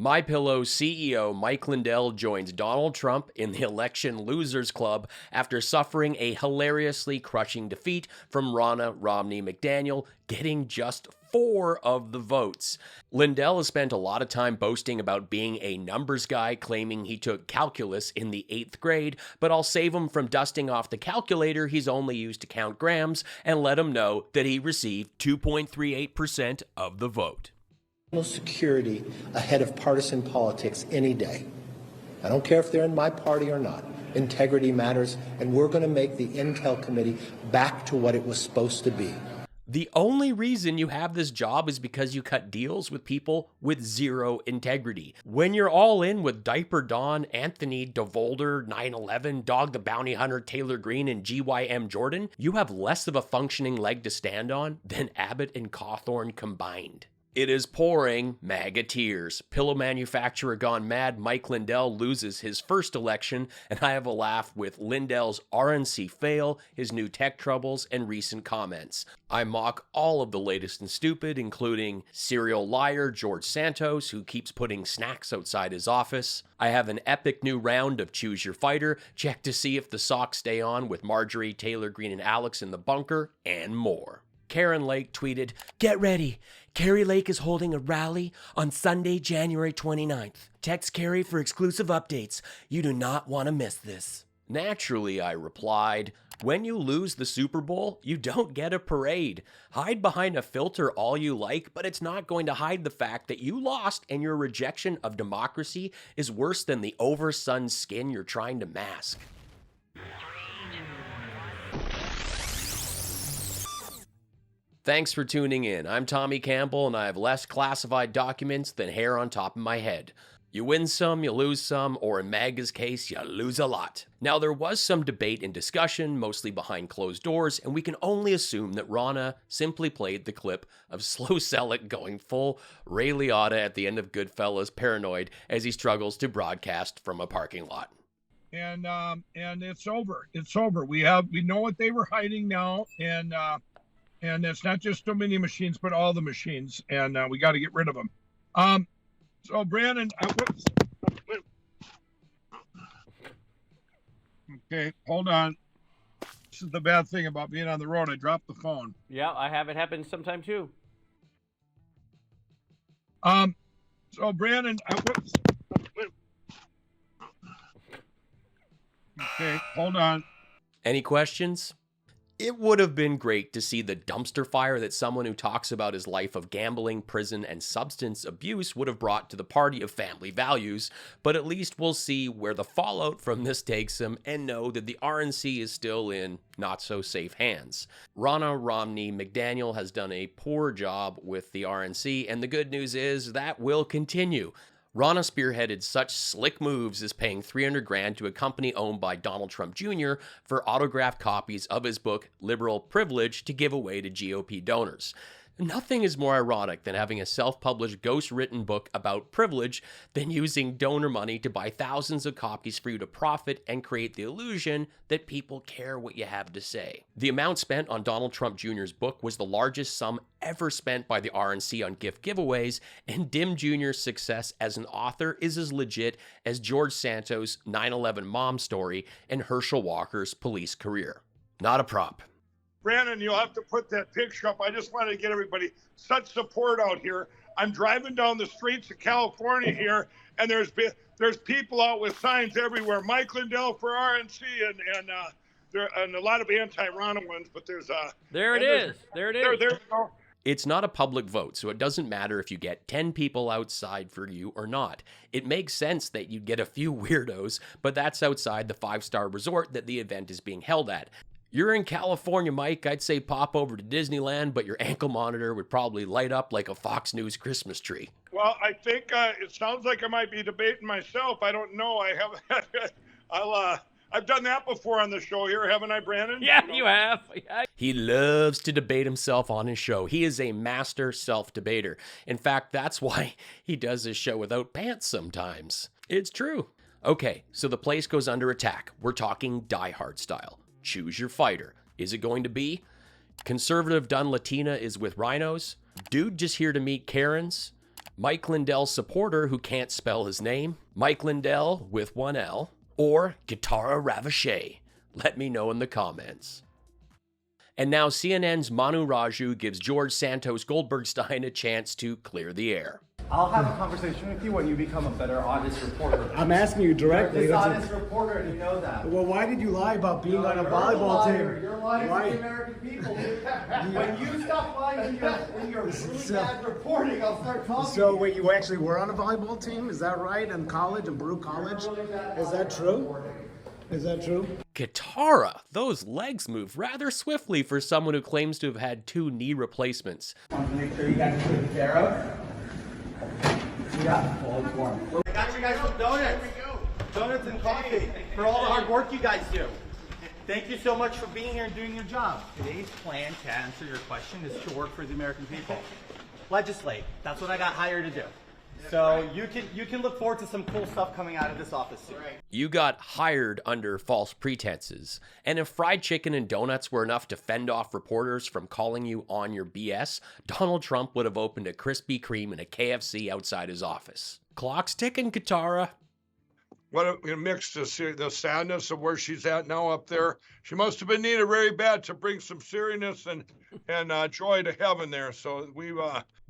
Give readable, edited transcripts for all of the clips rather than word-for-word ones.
MyPillow CEO Mike Lindell joins Donald Trump in the election losers club after suffering a hilariously crushing defeat from Ronna Romney McDaniel, getting just 4 of the votes. Lindell has spent a lot of time boasting about being a numbers guy, claiming he took calculus in the 8th grade, but I'll save him from dusting off the calculator he's only used to count grams and let him know that he received 2.38% of the vote. Security ahead of partisan politics any day. I don't care if they're in my party or not. Integrity matters, and we're going to make the Intel Committee back to what it was supposed to be. The only reason you have this job is because you cut deals with people with zero integrity. When you're all in with Diaper Don, Anthony DeVolder, 9/11, Dog the Bounty Hunter, Taylor Greene, and GYM Jordan, you have less of a functioning leg to stand on than Abbott and Cawthorn combined. It is pouring MAGA tears. Pillow manufacturer gone mad, Mike Lindell loses his first election, and I have a laugh with Lindell's RNC fail, his new tech troubles, and recent comments. I mock all of the latest and stupid, including serial liar George Santos, who keeps putting snacks outside his office. I have an epic new round of Choose Your Fighter, check to see if the socks stay on with Marjorie, Taylor Greene, and Alex in the bunker, and more. Karen Lake tweeted, "Get ready. Carrie Lake is holding a rally on Sunday, January 29th. Text Carrie for exclusive updates. You do not want to miss this." Naturally, I replied, "When you lose the Super Bowl, you don't get a parade. Hide behind a filter all you like, but it's not going to hide the fact that you lost and your rejection of democracy is worse than the over-sunned skin you're trying to mask." Thanks for tuning in. I'm Tommy Campbell, and I have less classified documents than hair on top of my head. You win some, you lose some, or in MAGA's case, you lose a lot. Now, there was some debate and discussion, mostly behind closed doors, and we can only assume that Ronna simply played the clip of Slow Selleck going full Ray Liotta at the end of Goodfellas paranoid as he struggles to broadcast from a parking lot. And it's over. It's over. We know what they were hiding now, and it's not just so many machines, but all the machines, and we got to get rid of them. So Brandon, okay, hold on. This is the bad thing about being on the road. I dropped the phone. Yeah, I have it happen sometime too. So Brandon, okay, hold on. Any questions? It would have been great to see the dumpster fire that someone who talks about his life of gambling, prison, and substance abuse would have brought to the party of family values, but at least we'll see where the fallout from this takes him and know that the RNC is still in not-so-safe hands. Ronna Romney McDaniel has done a poor job with the RNC, and the good news is that will continue. Ronna spearheaded such slick moves as paying $300,000 to a company owned by Donald Trump Jr. for autographed copies of his book, Liberal Privilege, to give away to GOP donors. Nothing is more ironic than having a self-published ghost-written book about privilege than using donor money to buy thousands of copies for you to profit and create the illusion that people care what you have to say. The amount spent on Donald Trump Jr.'s book was the largest sum ever spent by the RNC on gift giveaways, and Dim Jr.'s success as an author is as legit as George Santos' 9/11 mom story and Herschel Walker's police career. Not a prop. Brandon, you'll have to put that picture up. I just wanted to get everybody such support out here. I'm driving down the streets of California here, and there's people out with signs everywhere. Mike Lindell for RNC, and a lot of anti-Ronna ones, but there's There it is. There you go. It's not a public vote, so it doesn't matter if you get 10 people outside for you or not. It makes sense that you'd get a few weirdos, but that's outside the 5-star resort that the event is being held at. You're in California, Mike, I'd say pop over to Disneyland, but your ankle monitor would probably light up like a Fox News Christmas tree. Well, I think it sounds like I might be debating myself. I don't know. I haven't. I've done that before on the show here, haven't I, Brandon? Yeah, you have. Yeah. He loves to debate himself on his show. He is a master self-debater. In fact, that's why he does his show without pants sometimes. It's true. Okay, so the place goes under attack. We're talking Die Hard style. Choose your fighter. Is it going to be conservative done Latina is with rhinos? Dude just here to meet Karens? Mike Lindell supporter who can't spell his name, Mike Lindell with one L, or Guitarra Ravachey? Let me know in the comments. And now CNN's Manu Raju gives George Santos Goldbergstein a chance to clear the air. I'll have a conversation with you when you become a better honest reporter. I'm asking you directly. You're a dishonest reporter, and you know that. Well, why did you lie about being on a volleyball team? You're lying to the American people. When you stop lying in your really bad reporting, I'll start talking. So, wait, you actually were on a volleyball team? Is that right? In college, in Baruch College? Is that true? Is that true? Guitarra, those legs move rather swiftly for someone who claims to have had 2 knee replacements. I want to make sure you guys take care of. Yeah, well, it's warm. I got you guys some donuts. Donuts and coffee for all the hard work you guys do. Thank you so much for being here and doing your job. Today's plan, to answer your question, is to work for the American people. Legislate. That's what I got hired to do. So you can look forward to some cool stuff coming out of this office soon. You got hired under false pretenses. And if fried chicken and donuts were enough to fend off reporters from calling you on your BS, Donald Trump would have opened a Krispy Kreme and a KFC outside his office. Clock's ticking, Guitarra. What a mix to see the sadness of where she's at now up there. She must have been needed very bad to bring some seriousness and joy to heaven there. So we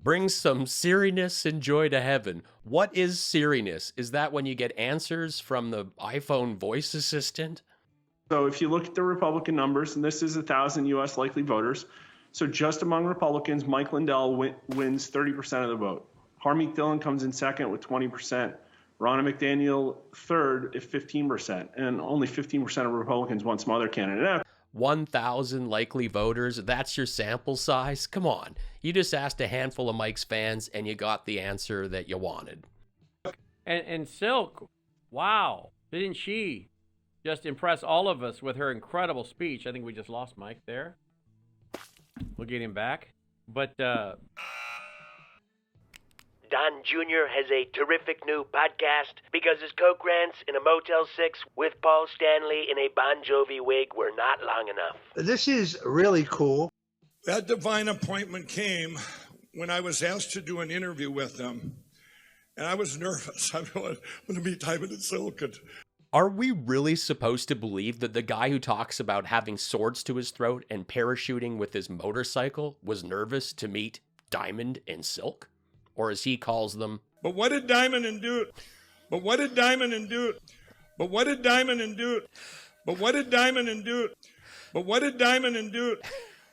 Bring some Siriness and joy to heaven. What is Siriness? Is that when you get answers from the iPhone voice assistant? So if you look at the Republican numbers, and this is 1,000 U.S. likely voters, so just among Republicans, Mike Lindell wins 30% of the vote. Harmeet Dillon comes in second with 20%. Ronna McDaniel third at 15%. And only 15% of Republicans want some other candidate. 1,000 likely voters, that's your sample size? Come on. You just asked a handful of Mike's fans and you got the answer that you wanted. And Silk, wow, didn't she just impress all of us with her incredible speech? I think we just lost Mike there. We'll get him back. But Don Jr. has a terrific new podcast because his Coke rants in a Motel 6 with Paul Stanley in a Bon Jovi wig were not long enough. This is really cool. that divine appointment came when I was asked to do an interview with them. And I was nervous. I'm going to meet Diamond and Silk. Are we really supposed to believe that the guy who talks about having swords to his throat and parachuting with his motorcycle was nervous to meet Diamond and Silk? Or as he calls them, But what did Diamond and do? But what did Diamond and do? But what did Diamond and do? But what did Diamond and do? But what did Diamond and do?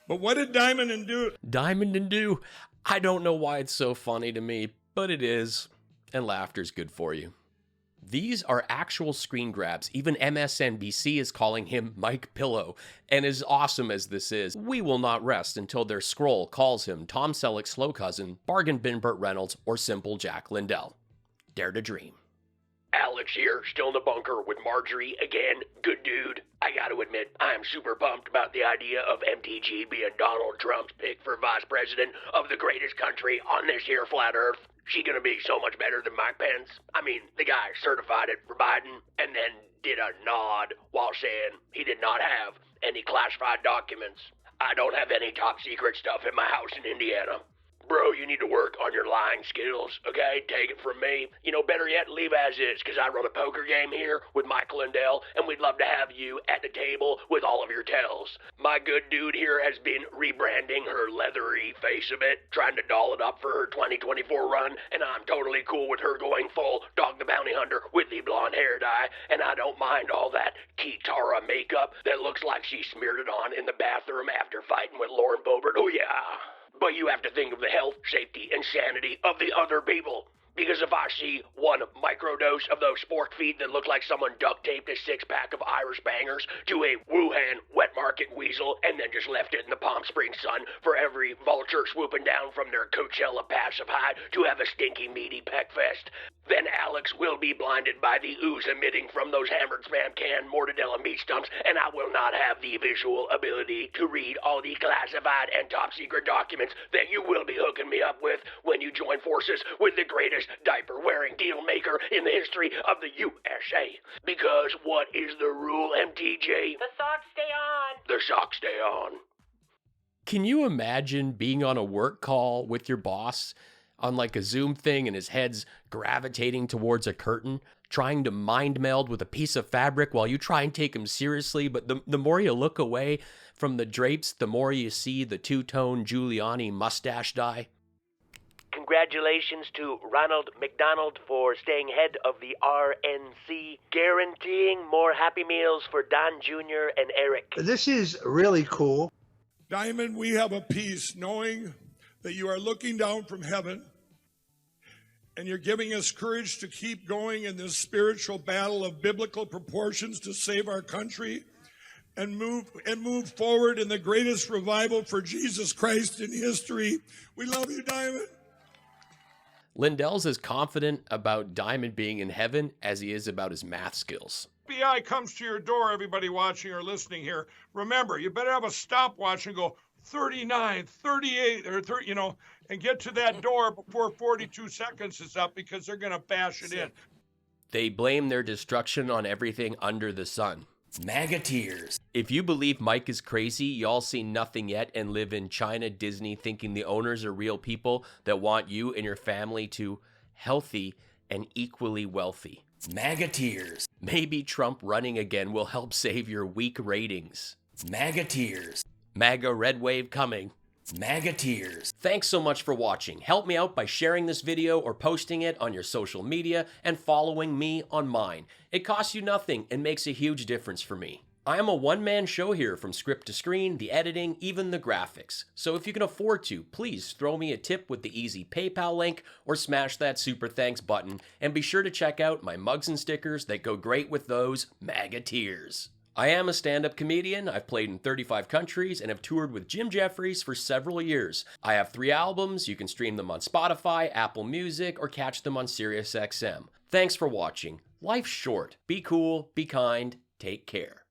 But what did Diamond and do? Diamond and do? I don't know why it's so funny to me, but it is. And laughter's good for you. These are actual screen grabs. Even MSNBC is calling him Mike Pillow. And as awesome as this is, we will not rest until their scroll calls him Tom Selleck's slow cousin, Bargain Bin Burt Reynolds, or simple Jack Lindell. Dare to dream. Alex here, still in the bunker with Marjorie again. Good dude. I gotta admit, I'm super pumped about the idea of MTG being Donald Trump's pick for vice president of the greatest country on this here flat earth. She gonna be so much better than Mike Pence. I mean, the guy certified it for Biden and then did a nod while saying he did not have any classified documents. I don't have any top secret stuff in my house in Indiana. Bro, you need to work on your lying skills, okay? Take it from me. You know, better yet, leave as is, because I run a poker game here with Mike Lindell, and we'd love to have you at the table with all of your tells. My good dude here has been rebranding her leathery face a bit, trying to doll it up for her 2024 run, and I'm totally cool with her going full Dog the Bounty Hunter with the blonde hair dye, and I don't mind all that Kitara makeup that looks like she smeared it on in the bathroom after fighting with Lauren Boebert. Oh, yeah. But you have to think of the health, safety, and sanity of the other people. Because if I see one microdose of those fork feet that look like someone duct taped a six-pack of Irish bangers to a Wuhan wet market weasel and then just left it in the Palm Springs sun for every vulture swooping down from their Coachella passive high to have a stinky, meaty peck fest, then Alex will be blinded by the ooze emitting from those hammered spam can mortadella meat stumps, and I will not have the visual ability to read all the classified and top-secret documents that you will be hooking me up with when you join forces with the greatest diaper-wearing deal maker in the history of the USA. Because what is the rule, MTJ? The socks stay on. The socks stay on. Can you imagine being on a work call with your boss on like a Zoom thing and his head's gravitating towards a curtain, trying to mind meld with a piece of fabric while you try and take him seriously. But the more you look away from the drapes, the more you see the two-tone Giuliani mustache dye. Congratulations to Ronald McDonald for staying head of the RNC, guaranteeing more Happy Meals for Don Jr. and Eric. This is really cool. Diamond, we have a peace knowing that you are looking down from heaven and you're giving us courage to keep going in this spiritual battle of biblical proportions to save our country and move forward in the greatest revival for Jesus Christ in history. We love you, Diamond. Lindell's as confident about Diamond being in heaven as he is about his math skills. FBI comes to your door, everybody watching or listening here. Remember, you better have a stopwatch and go 39, 38, or 30, and get to that door before 42 seconds is up because they're going to bash it in. They blame their destruction on everything under the sun. MAGA tears. If you believe Mike is crazy, y'all see nothing yet and live in China Disney thinking the owners are real people that want you and your family to healthy and equally wealthy. MAGA tears. Maybe Trump running again will help save your weak ratings. MAGA tears. MAGA red wave coming. MAGA tears. Thanks so much for watching. Help me out by sharing this video or posting it on your social media and following me on mine. It costs you nothing and makes a huge difference for me. I am a one-man show here, from script to screen, the editing, even the graphics. So if you can afford to, please throw me a tip with the easy PayPal link or smash that super thanks button, and be sure to check out my mugs and stickers that go great with those MAGA tears. I am a stand-up comedian. I've played in 35 countries and have toured with Jim Jefferies for several years. I have 3 albums. You can stream them on Spotify, Apple Music, or catch them on SiriusXM. Thanks for watching. Life's short. Be cool, be kind, take care.